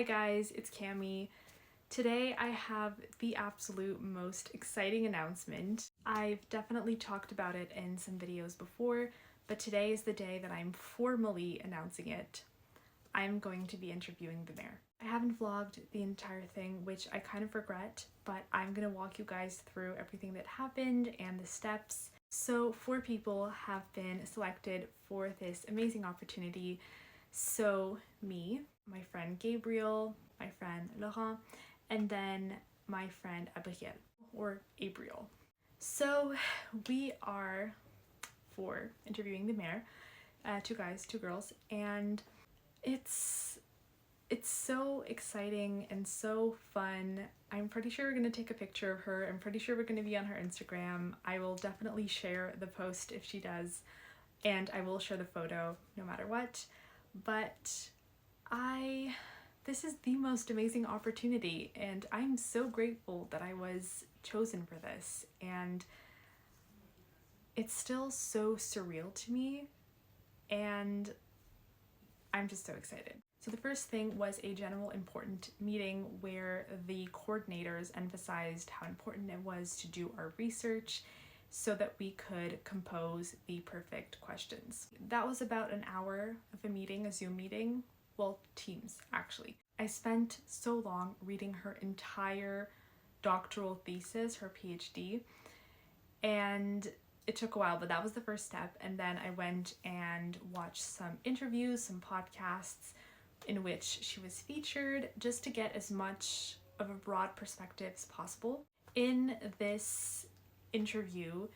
Hi guys, it's Camille. Today I have the absolute most exciting announcement. I've definitely talked about it in some videos before, but today is the day that I'm formally announcing it. I'm going to be interviewing the mayor. I haven't vlogged the entire thing, which I kind of regret, but I'm gonna walk you guys through everything that happened and the steps. So 4 people have been selected for this amazing opportunity. So me, my friend Gabriel, my friend Laurent, and then my friend Abriel, or Abriel. So we are for interviewing the mayor, 2 guys, 2 girls, and it's so exciting and so fun. I'm pretty sure we're gonna take a picture of her. I'm pretty sure we're gonna be on her Instagram. I will definitely share the post if she does, and I will share the photo no matter what. But this is the most amazing opportunity, and I'm so grateful that I was chosen for this, and it's still so surreal to me, and I'm just so excited. So the first thing was a general important meeting where the coordinators emphasized how important it was to do our research so that we could compose the perfect questions. That was about an hour of a meeting, a Zoom meeting. Well, Teams, actually. I spent so long reading her entire doctoral thesis, her PhD, and it took a while, but that was the first step. And then I went and watched some interviews, some podcasts in which she was featured, just to get as much of a broad perspective as possible. In this interview,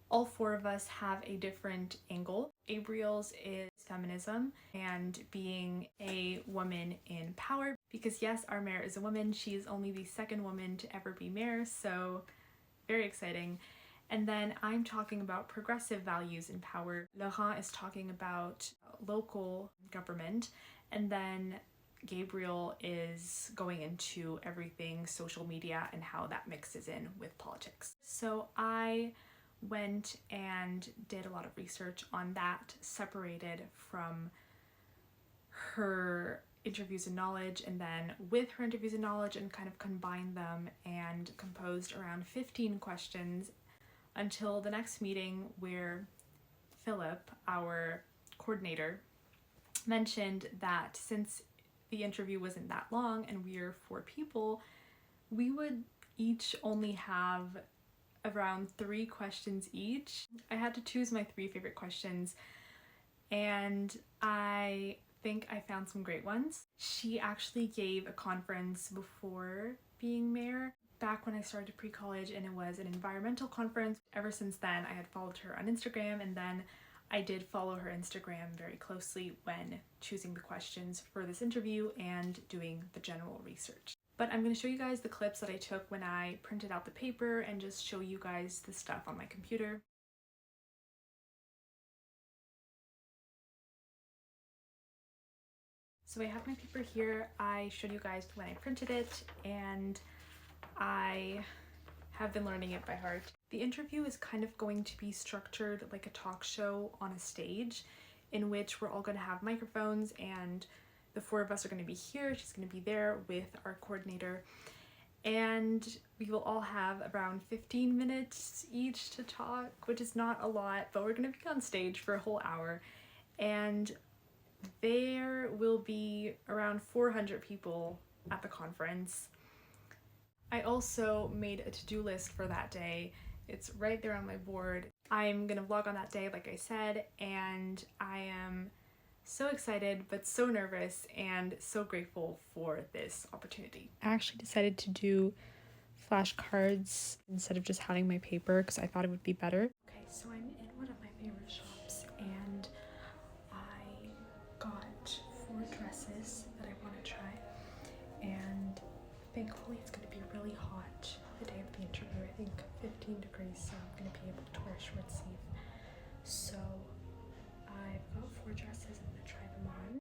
all 4 of us have a different angle. Abriel's is feminism and being a woman in power, because yes, our mayor is a woman. She is only the 2nd woman to ever be mayor, so very exciting. And then I'm talking about progressive values in power. Laurent is talking about local government, and then Gabriel is going into everything social media and how that mixes in with politics. So I went and did a lot of research on that, separated from her interviews and knowledge, and then with her interviews and knowledge, and kind of combined them and composed around 15 questions until the next meeting, where Philip, our coordinator, mentioned that since the interview wasn't that long and we're 4 people, we would each only have around 3 questions each. I had to choose my 3 favorite questions, and I think I found some great ones. She actually gave a conference before being mayor, back when I started pre-college, and it was an environmental conference. Ever since then, I had followed her on Instagram, and then I did follow her Instagram very closely when choosing the questions for this interview and doing the general research. But I'm going to show you guys the clips that I took when I printed out the paper and just show you guys the stuff on my computer. So I have my paper here. I showed you guys when I printed it, and I have been learning it by heart. The interview is kind of going to be structured like a talk show on a stage, in which we're all going to have microphones, and the 4 of us are going to be here. She's going to be there with our coordinator, and we will all have around 15 minutes each to talk, which is not a lot, but we're going to be on stage for a whole hour, and there will be around 400 people at the conference. I also made a to-do list for that day. It's right there on my board. I'm gonna vlog on that day, like I said, and I am so excited but so nervous and so grateful for this opportunity. I actually decided to do flashcards instead of just having my paper because I thought it would be better. Okay, so I'm in one of my favorite shops, and I got 4 dresses that I want to try, and thankfully it's going to be really hot the day of the interview. I think 15 degrees, so I'm going to be able to wear a short sleeve. So I've got 4 dresses. I'm going to try them on.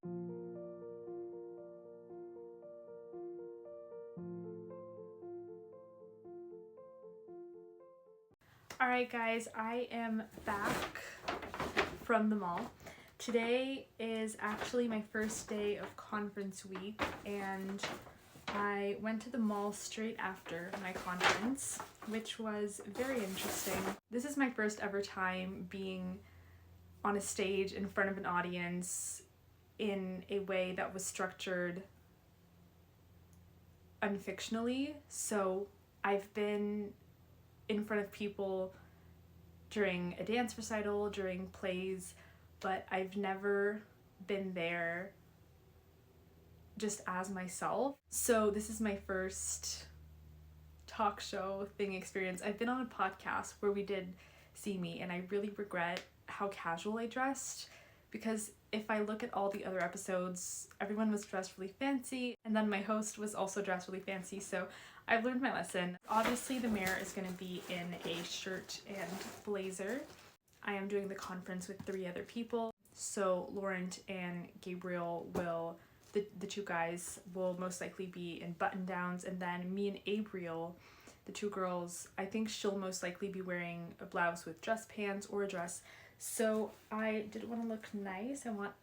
Alright guys, I am back from the mall. Today is actually my first day of conference week, and I went to the mall straight after my conference, which was very interesting. This is my first ever time being on a stage in front of an audience in a way that was structured unfictionally. So I've been in front of people during a dance recital, during plays, but I've never been there just as myself. So this is my first talk show thing experience. I've been on a podcast where we did See Me, and I really regret how casual I dressed, because if I look at all the other episodes, everyone was dressed really fancy, and then my host was also dressed really fancy, so I've learned my lesson. Obviously the mayor is going to be in a shirt and blazer. I am doing the conference with 3 other people, so Laurent and Gabriel will, the 2 guys, will most likely be in button-downs, and then me and Abriel, the 2 girls, I think she'll most likely be wearing a blouse with dress pants or a dress. So I did want to look nice. I want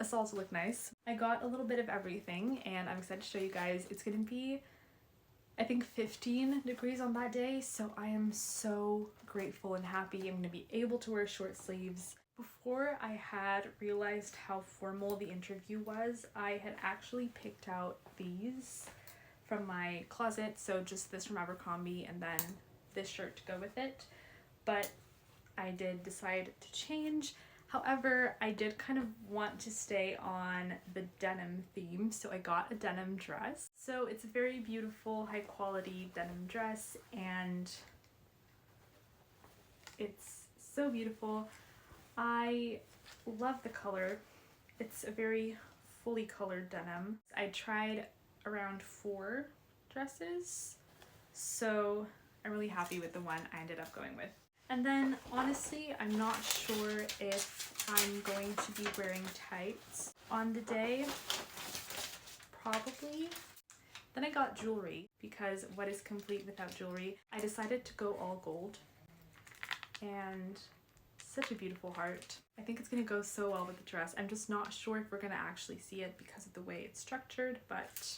us all to look nice. I got a little bit of everything, and I'm excited to show you guys. It's gonna be, I think, 15 degrees on that day, so I am so grateful and happy I'm gonna be able to wear short sleeves. Before I had realized how formal the interview was, I had actually picked out these from my closet, so just this from Abercrombie and then this shirt to go with it, but I did decide to change. However, I did kind of want to stay on the denim theme, so I got a denim dress. So it's a very beautiful, high quality denim dress, and it's so beautiful. I love the color. It's a very fully colored denim. I tried around 4 dresses, so I'm really happy with the one I ended up going with. And then honestly, I'm not sure if I'm going to be wearing tights on the day. Probably. Then I got jewelry, because what is complete without jewelry? I decided to go all gold, and such a beautiful heart. I think it's gonna go so well with the dress. I'm just not sure if we're gonna actually see it because of the way it's structured, but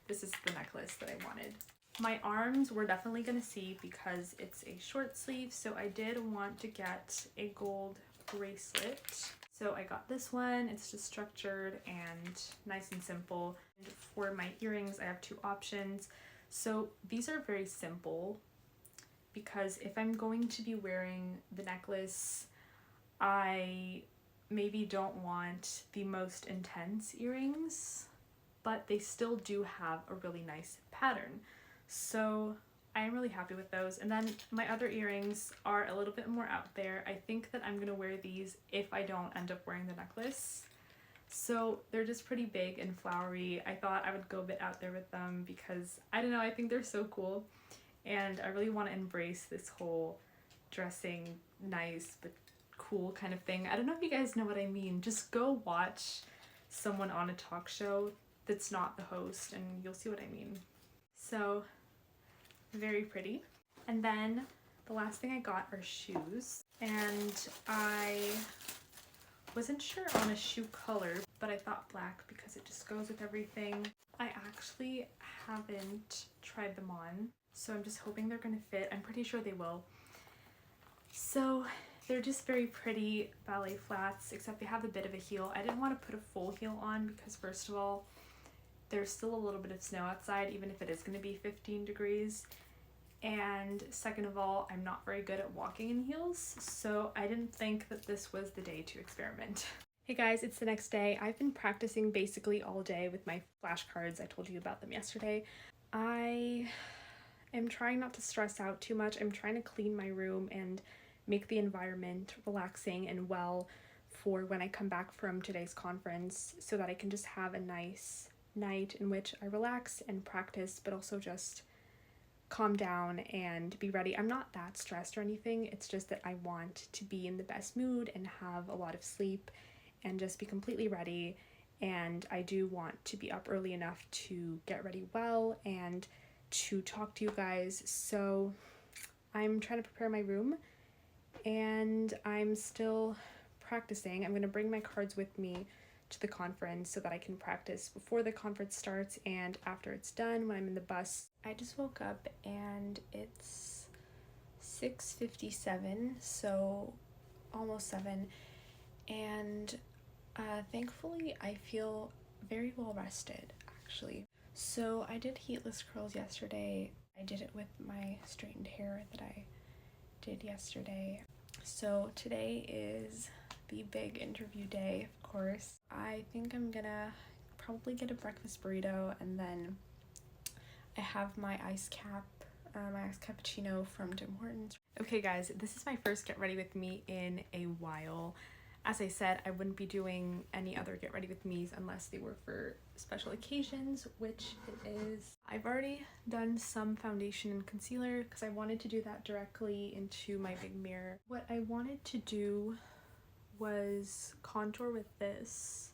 this is the necklace that I wanted. My arms we're definitely gonna see because it's a short sleeve, so I did want to get a gold bracelet. So I got this one. It's just structured and nice and simple. And for my earrings, I have 2 options. So these are very simple, because if I'm going to be wearing the necklace, I maybe don't want the most intense earrings, but they still do have a really nice pattern. So I'm really happy with those. And then my other earrings are a little bit more out there. I think that I'm gonna wear these if I don't end up wearing the necklace. So they're just pretty big and flowery. I thought I would go a bit out there with them because, I don't know, I think they're so cool. And I really want to embrace this whole dressing nice but cool kind of thing. I don't know if you guys know what I mean. Just go watch someone on a talk show that's not the host and you'll see what I mean. So very pretty. And then the last thing I got are shoes, and I wasn't sure on a shoe color, but I thought black because it just goes with everything. I actually haven't tried them on, so I'm just hoping they're gonna fit. I'm pretty sure they will. So they're just very pretty ballet flats, except they have a bit of a heel. I didn't want to put a full heel on because, first of all, there's still a little bit of snow outside, even if it is going to be 15 degrees. And second of all, I'm not very good at walking in heels, so I didn't think that this was the day to experiment. Hey guys, it's the next day. I've been practicing basically all day with my flashcards. I told you about them yesterday. I am trying not to stress out too much. I'm trying to clean my room and make the environment relaxing and well for when I come back from today's conference, so that I can just have a nice night in which I relax and practice, but also just calm down and be ready. I'm not that stressed or anything. It's just that I want to be in the best mood and have a lot of sleep and just be completely ready. And I do want to be up early enough to get ready well and to talk to you guys. So I'm trying to prepare my room, and I'm still practicing. I'm going to bring my cards with me to the conference so that I can practice before the conference starts and after it's done when I'm in the bus. I just woke up and it's 6:57, so almost 7, and thankfully I feel very well rested actually. So I did heatless curls yesterday. I did it with my straightened hair that I did yesterday. So today is the big interview day, of course. I think I'm gonna probably get a breakfast burrito, and then I have my iced cappuccino from Tim Hortons. Okay guys, this is my first get ready with me in a while. As I said, I wouldn't be doing any other get ready with me's unless they were for special occasions, which it is. I've already done some foundation and concealer because I wanted to do that directly into my big mirror. What I wanted to do was contour with this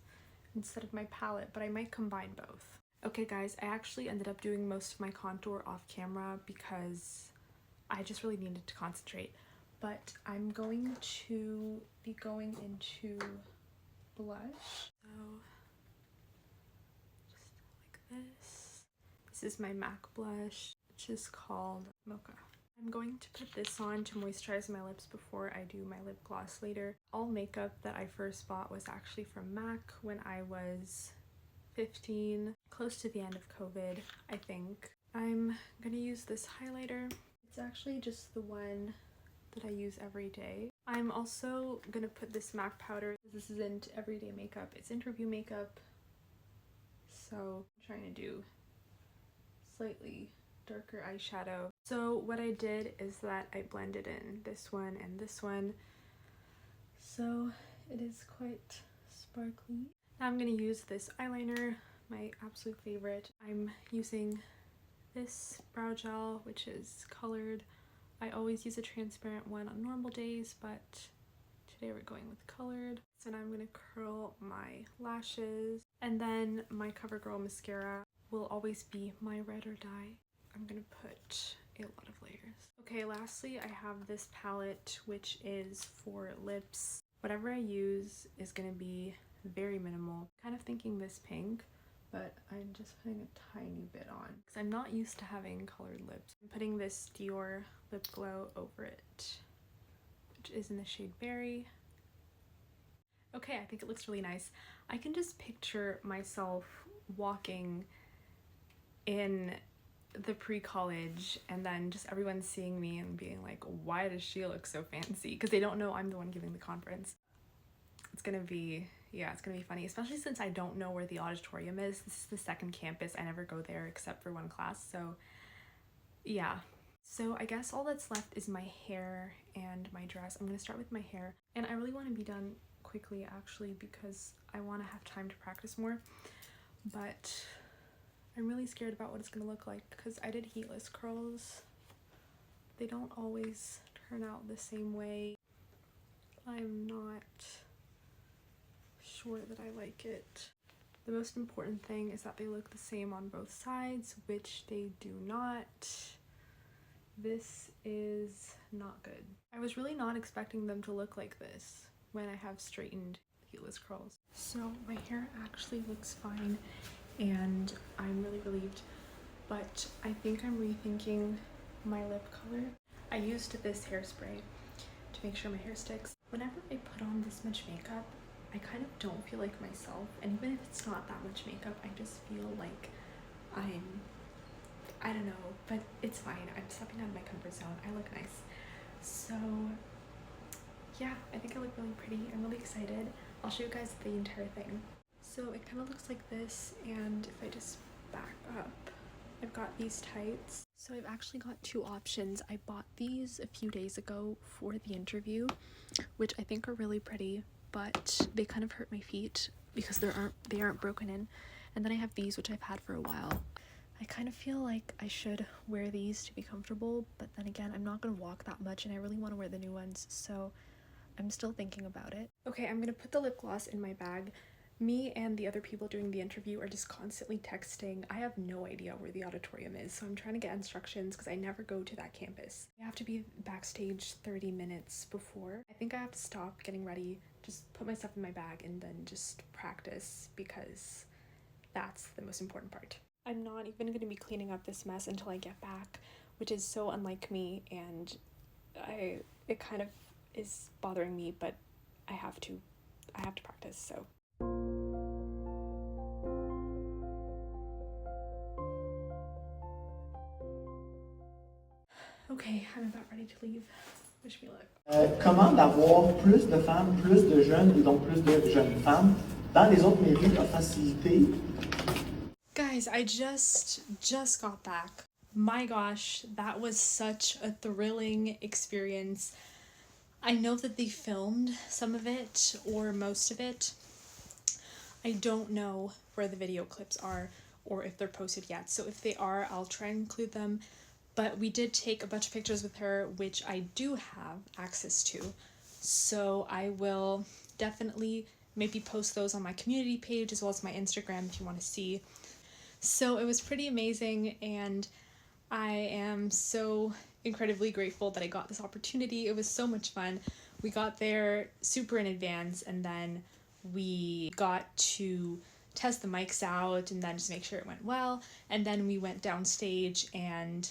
instead of my palette, but I might combine both. Okay guys, I actually ended up doing most of my contour off camera because I just really needed to concentrate. But I'm going to be going into blush. So just like this. This is my MAC blush, which is called Mocha. I'm going to put this on to moisturize my lips before I do my lip gloss later. All makeup that I first bought was actually from MAC when I was 15, close to the end of COVID, I think. I'm gonna use this highlighter. It's actually just the one that I use every day. I'm also gonna put this MAC powder. This isn't everyday makeup, it's interview makeup. So I'm trying to do slightly darker eyeshadow. So what I did is that I blended in this one and this one. So it is quite sparkly. Now I'm gonna use this eyeliner, my absolute favorite. I'm using this brow gel, which is colored. I always use a transparent one on normal days, but today we're going with colored. So now I'm gonna curl my lashes, and then my CoverGirl mascara will always be my ride or die. I'm gonna put a lot of layers. Okay, lastly I have this palette, which is for lips. Whatever I use is gonna be very minimal. Kind of thinking this pink, but I'm just putting a tiny bit on because I'm not used to having colored lips. I'm putting this Dior lip glow over it, which is in the shade Berry. Okay, I think it looks really nice. I can just picture myself walking in the pre-college and then just everyone seeing me and being like, why does she look so fancy? Because they don't know I'm the one giving the conference. It's gonna be, yeah, it's gonna be funny, especially since I don't know where the auditorium is. This is the second campus. I never go there except for one class, so yeah. So I guess all that's left is my hair and my dress. I'm gonna start with my hair, and I really want to be done quickly actually because I want to have time to practice more, but I'm really scared about what it's gonna look like because I did heatless curls. They don't always turn out the same way. I'm not sure that I like it. The most important thing is that they look the same on both sides, which they do not. This is not good. I was really not expecting them to look like this when I have straightened heatless curls. So my hair actually looks fine and I'm really relieved, but I think I'm rethinking my lip color. I used this hairspray to make sure my hair sticks. Whenever I put on this much makeup, I kind of don't feel like myself, and even if it's not that much makeup, I just feel like I don't know, but it's fine. I'm stepping out of my comfort zone. I look nice. So yeah, I think I look really pretty. I'm really excited. I'll show you guys the entire thing. So it kind of looks like this, and if I just back up, I've got these tights. So I've actually got two options. I bought these a few days ago for the interview, which I think are really pretty, but they kind of hurt my feet because they aren't broken in. And then I have these, which I've had for a while. I kind of feel like I should wear these to be comfortable, but then again, I'm not gonna walk that much and I really want to wear the new ones, so I'm still thinking about it. Okay, I'm gonna put the lip gloss in my bag. Me and the other people doing the interview are just constantly texting. I have no idea where the auditorium is, so I'm trying to get instructions because I never go to that campus. I have to be backstage 30 minutes before. I think I have to stop getting ready to just put my stuff in my bag and then just practice, because that's the most important part. I'm not even going to be cleaning up this mess until I get back, which is so unlike me, and it kind of is bothering me, but I have to practice, so. Okay, I'm about ready to leave. Wish me luck. Comment d'avoir plus de femmes, plus de jeunes et donc plus de jeunes femmes dans les autres mairies a facilité. Guys, I just got back. My gosh, that was such a thrilling experience. I know that they filmed some of it or most of it. I don't know where the video clips are or if they're posted yet. So if they are, I'll try and include them. But we did take a bunch of pictures with her, which I do have access to. So I will definitely maybe post those on my community page as well as my Instagram if you want to see. So it was pretty amazing, and I am so incredibly grateful that I got this opportunity. It was so much fun. We got there super in advance, and then we got to test the mics out and then just make sure it went well. And then we went downstage and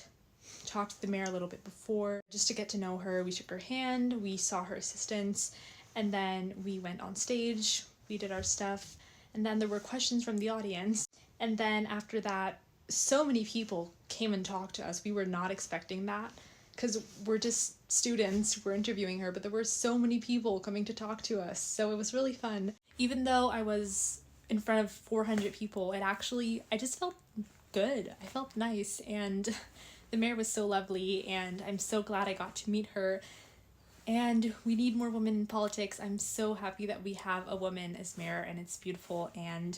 talked to the mayor a little bit before just to get to know her. We shook her hand, we saw her assistants, and then we went on stage, we did our stuff, and then there were questions from the audience. And then after that, so many people came and talked to us. We were not expecting that, because we're just students, we're interviewing her, but there were so many people coming to talk to us. So it was really fun. Even though I was in front of 400 people, I just felt good. I felt nice, and the mayor was so lovely, and I'm so glad I got to meet her. And we need more women in politics. I'm so happy that we have a woman as mayor, and it's beautiful, and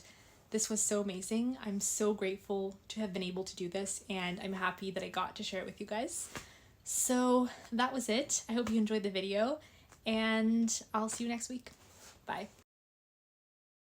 this was so amazing. I'm so grateful to have been able to do this, and I'm happy that I got to share it with you guys. So that was it. I hope you enjoyed the video, and I'll see you next week. Bye.